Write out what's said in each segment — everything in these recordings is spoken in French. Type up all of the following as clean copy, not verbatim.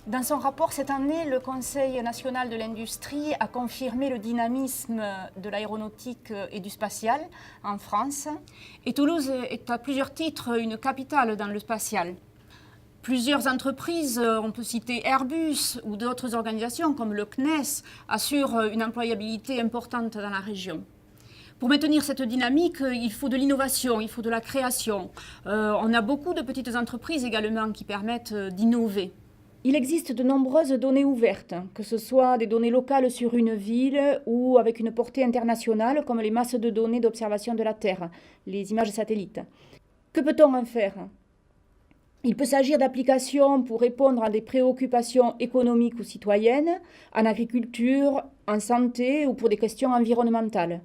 Dans son rapport cette année, le Conseil national de l'industrie a confirmé le dynamisme de l'aéronautique et du spatial en France. Et Toulouse est à plusieurs titres une capitale dans le spatial. Plusieurs entreprises, on peut citer Airbus ou d'autres organisations comme le CNES, assurent une employabilité importante dans la région. Pour maintenir cette dynamique, il faut de l'innovation, il faut de la création. On a beaucoup de petites entreprises également qui permettent d'innover. Il existe de nombreuses données ouvertes, que ce soit des données locales sur une ville ou avec une portée internationale comme les masses de données d'observation de la Terre, les images satellites. Que peut-on en faire ? Il peut s'agir d'applications pour répondre à des préoccupations économiques ou citoyennes, en agriculture, en santé ou pour des questions environnementales.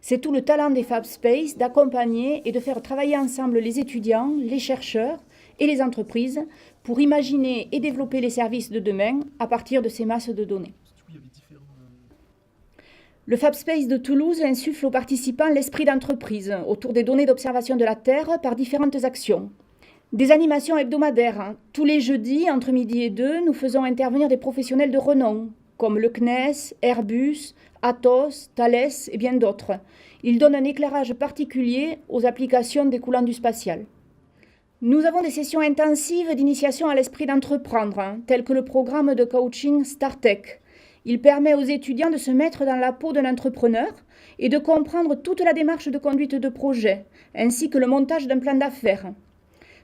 C'est tout le talent des Fab Space d'accompagner et de faire travailler ensemble les étudiants, les chercheurs et les entreprises pour imaginer et développer les services de demain à partir de ces masses de données. Le Fab Space de Toulouse insuffle aux participants l'esprit d'entreprise autour des données d'observation de la Terre par différentes actions. Des animations hebdomadaires. Tous les jeudis, entre midi et 2, nous faisons intervenir des professionnels de renom, comme le CNES, Airbus, Atos, Thales et bien d'autres. Ils donnent un éclairage particulier aux applications découlant du spatial. Nous avons des sessions intensives d'initiation à l'esprit d'entreprendre, telles que le programme de coaching StarTech. Il permet aux étudiants de se mettre dans la peau d'un entrepreneur et de comprendre toute la démarche de conduite de projet, ainsi que le montage d'un plan d'affaires.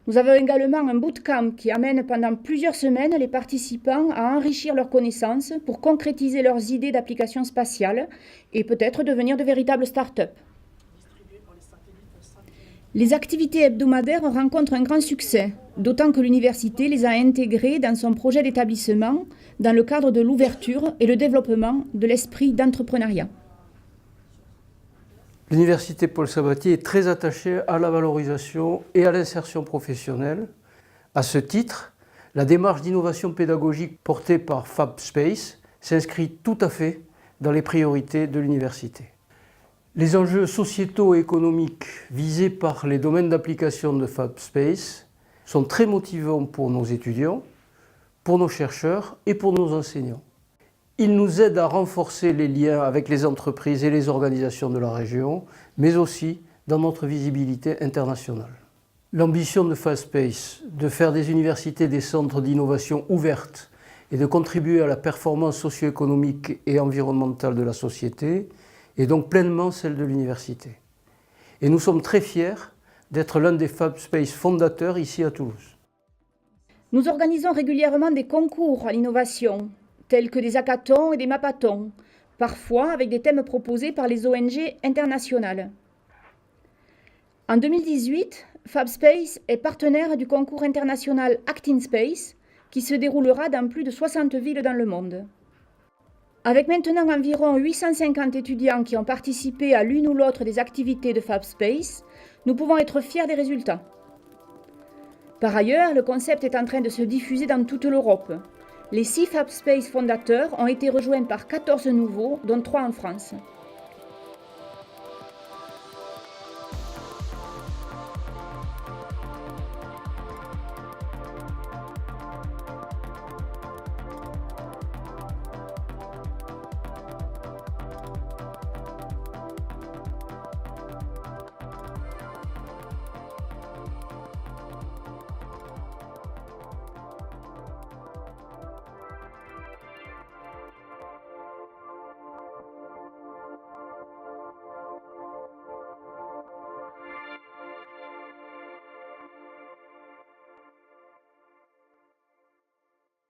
Nous avons également un bootcamp qui amène pendant plusieurs semaines les participants à enrichir leurs connaissances pour concrétiser leurs idées d'application spatiale et peut-être devenir de véritables start-up. Les activités hebdomadaires rencontrent un grand succès, d'autant que l'université les a intégrées dans son projet d'établissement dans le cadre de l'ouverture et le développement de l'esprit d'entrepreneuriat. L'université Paul Sabatier est très attachée à la valorisation et à l'insertion professionnelle. À ce titre, la démarche d'innovation pédagogique portée par Fab Space s'inscrit tout à fait dans les priorités de l'université. Les enjeux sociétaux et économiques visés par les domaines d'application de Fab Space sont très motivants pour nos étudiants, pour nos chercheurs et pour nos enseignants. Ils nous aident à renforcer les liens avec les entreprises et les organisations de la région, mais aussi dans notre visibilité internationale. L'ambition de Fab Space, de faire des universités des centres d'innovation ouvertes et de contribuer à la performance socio-économique et environnementale de la société, est donc pleinement celle de l'université. Et nous sommes très fiers d'être l'un des Fab Space fondateurs ici à Toulouse. Nous organisons régulièrement des concours à l'innovation, tels que des hackathons et des mapathons, parfois avec des thèmes proposés par les ONG internationales. En 2018, Fab Space est partenaire du concours international Act in Space, qui se déroulera dans plus de 60 villes dans le monde. Avec maintenant environ 850 étudiants qui ont participé à l'une ou l'autre des activités de Fab Space, nous pouvons être fiers des résultats. Par ailleurs, le concept est en train de se diffuser dans toute l'Europe. Les 6 Fab Space fondateurs ont été rejoints par 14 nouveaux, dont 3 en France.